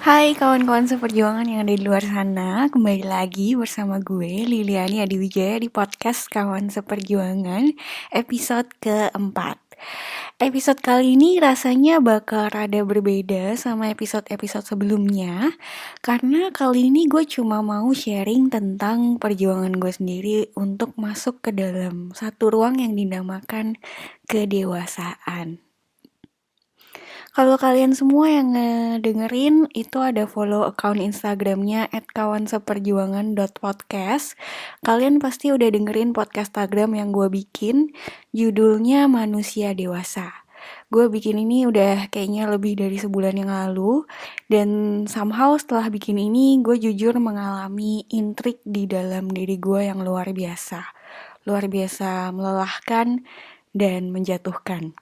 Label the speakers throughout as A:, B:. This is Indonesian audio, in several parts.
A: Hai kawan-kawan seperjuangan yang ada di luar sana, kembali lagi bersama gue Liliani Adiwijaya di podcast Kawan Seperjuangan episode keempat. Episode kali ini rasanya bakal rada berbeda sama episode-episode sebelumnya, karena kali ini gue cuma mau sharing tentang perjuangan gue sendiri untuk masuk ke dalam satu ruang yang dinamakan kedewasaan. Kalau kalian semua yang dengerin itu ada follow account Instagramnya @kawanseperjuangan.podcast. Kalian pasti udah dengerin podcast Instagram yang gue bikin, judulnya Manusia Dewasa. Gue bikin ini udah kayaknya lebih dari sebulan yang lalu, dan somehow setelah bikin ini gue jujur mengalami intrik di dalam diri gue yang luar biasa. Luar biasa melelahkan dan menjatuhkan.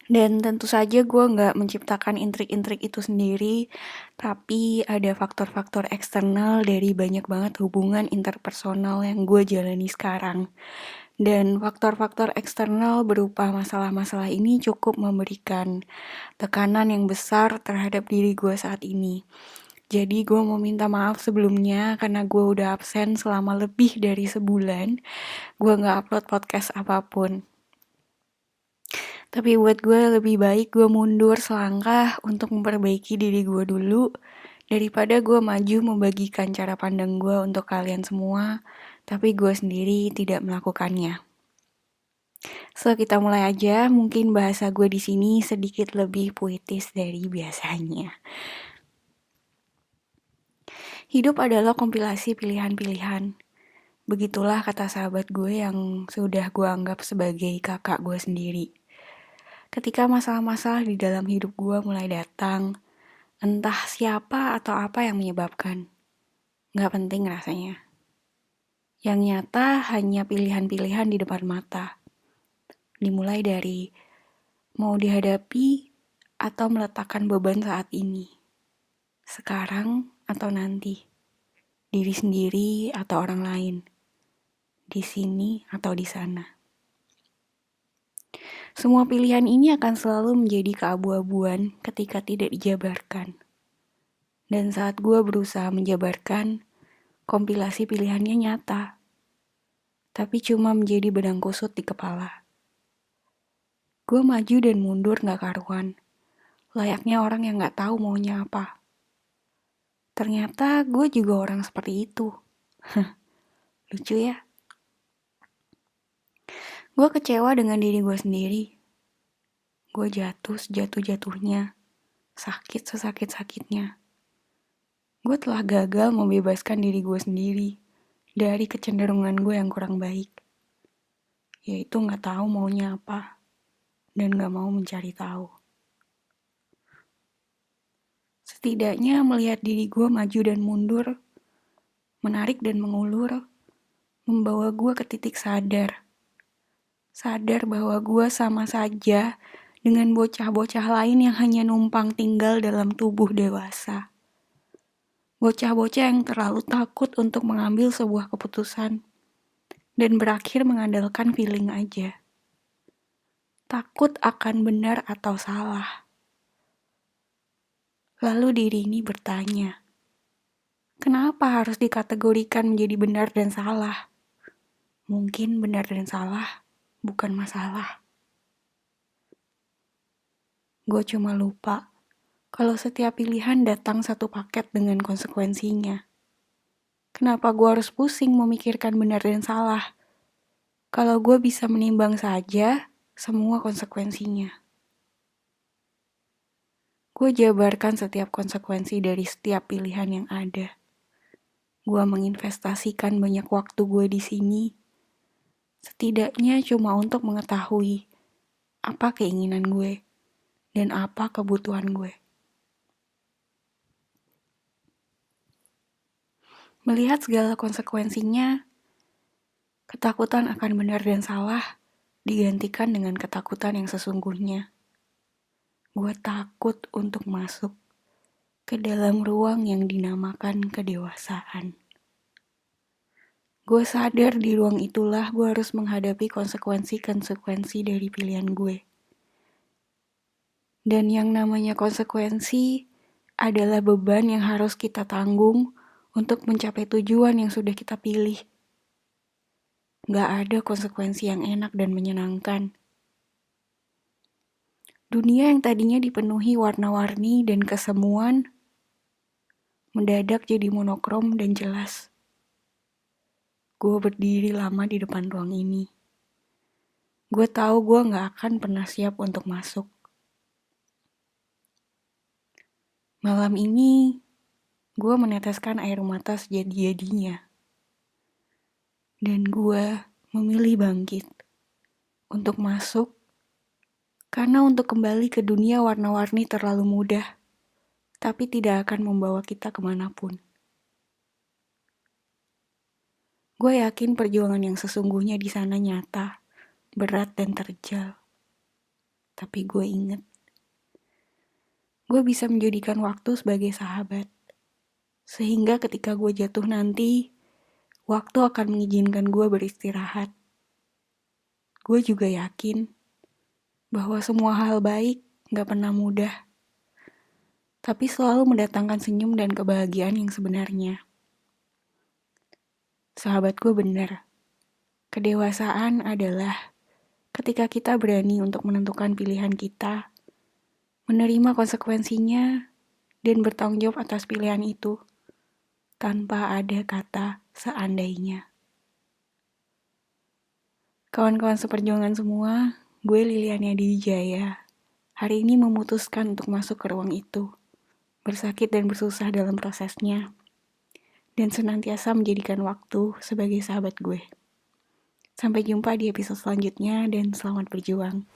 A: Dan tentu saja gue gak menciptakan intrik-intrik itu sendiri, tapi ada faktor-faktor eksternal dari banyak banget hubungan interpersonal yang gue jalani sekarang. Dan faktor-faktor eksternal berupa masalah-masalah ini cukup memberikan tekanan yang besar terhadap diri gue saat ini. Jadi gue mau minta maaf sebelumnya karena gue udah absen selama lebih dari sebulan. Gue gak upload podcast apapun. Tapi buat gue lebih baik gue mundur selangkah untuk memperbaiki diri gue dulu, daripada gue maju membagikan cara pandang gue untuk kalian semua, tapi gue sendiri tidak melakukannya. So kita mulai aja, mungkin bahasa gue di sini sedikit lebih puitis dari biasanya. Hidup adalah kompilasi pilihan-pilihan. Begitulah kata sahabat gue yang sudah gue anggap sebagai kakak gue sendiri. Ketika masalah-masalah di dalam hidup gue mulai datang, entah siapa atau apa yang menyebabkan, gak penting rasanya. Yang nyata hanya pilihan-pilihan di depan mata. Dimulai dari mau dihadapi atau meletakkan beban saat ini. Sekarang atau nanti. Diri sendiri atau orang lain. Di sini atau di sana. Semua pilihan ini akan selalu menjadi keabu-abuan ketika tidak dijabarkan. Dan saat gue berusaha menjabarkan, kompilasi pilihannya nyata. Tapi cuma menjadi benang kusut di kepala. Gue maju dan mundur gak karuan. Layaknya orang yang gak tahu maunya apa. Ternyata gue juga orang seperti itu. Lucu ya? Gue kecewa dengan diri gue sendiri. Gue jatuh sejatuh-jatuhnya. Sakit sesakit-sakitnya. Gue telah gagal membebaskan diri gue sendiri dari kecenderungan gue yang kurang baik. Yaitu gak tahu maunya apa. Dan gak mau mencari tahu. Setidaknya melihat diri gue maju dan mundur, menarik dan mengulur, membawa gue ke titik sadar. Sadar bahwa gue sama saja dengan bocah-bocah lain yang hanya numpang tinggal dalam tubuh dewasa. Bocah-bocah yang terlalu takut untuk mengambil sebuah keputusan dan berakhir mengandalkan feeling aja. Takut akan benar atau salah. Lalu diri ini bertanya, kenapa harus dikategorikan menjadi benar dan salah? Mungkin benar dan salah bukan masalah. Gue cuma lupa kalau setiap pilihan datang satu paket dengan konsekuensinya. Kenapa gue harus pusing memikirkan benar dan salah? Kalau gue bisa menimbang saja semua konsekuensinya. Gue jabarkan setiap konsekuensi dari setiap pilihan yang ada. Gue menginvestasikan banyak waktu gue di sini. Setidaknya cuma untuk mengetahui apa keinginan gue dan apa kebutuhan gue. Melihat segala konsekuensinya, ketakutan akan benar dan salah digantikan dengan ketakutan yang sesungguhnya. Gue takut untuk masuk ke dalam ruang yang dinamakan kedewasaan. Gue sadar di ruang itulah gue harus menghadapi konsekuensi-konsekuensi dari pilihan gue. Dan yang namanya konsekuensi adalah beban yang harus kita tanggung untuk mencapai tujuan yang sudah kita pilih. Gak ada konsekuensi yang enak dan menyenangkan. Dunia yang tadinya dipenuhi warna-warni dan kesemuan, mendadak jadi monokrom dan jelas. Gue berdiri lama di depan ruang ini. Gue tahu gue gak akan pernah siap untuk masuk. Malam ini, gue meneteskan air mata sejadi-jadinya. Dan gue memilih bangkit untuk masuk, karena untuk kembali ke dunia warna-warni terlalu mudah, tapi tidak akan membawa kita kemanapun. Gue yakin perjuangan yang sesungguhnya di sana nyata, berat dan terjal. Tapi gue inget, gue bisa menjadikan waktu sebagai sahabat. Sehingga ketika gue jatuh nanti, waktu akan mengizinkan gue beristirahat. Gue juga yakin bahwa semua hal baik gak pernah mudah, tapi selalu mendatangkan senyum dan kebahagiaan yang sebenarnya. Sahabatku benar, kedewasaan adalah ketika kita berani untuk menentukan pilihan kita, menerima konsekuensinya, dan bertanggung jawab atas pilihan itu, tanpa ada kata seandainya. Kawan-kawan seperjuangan semua, gue Liliana Dijaya. Hari ini memutuskan untuk masuk ke ruang itu, bersakit dan bersusah dalam prosesnya, dan senantiasa menjadikan waktu sebagai sahabat gue. Sampai jumpa di episode selanjutnya dan selamat berjuang.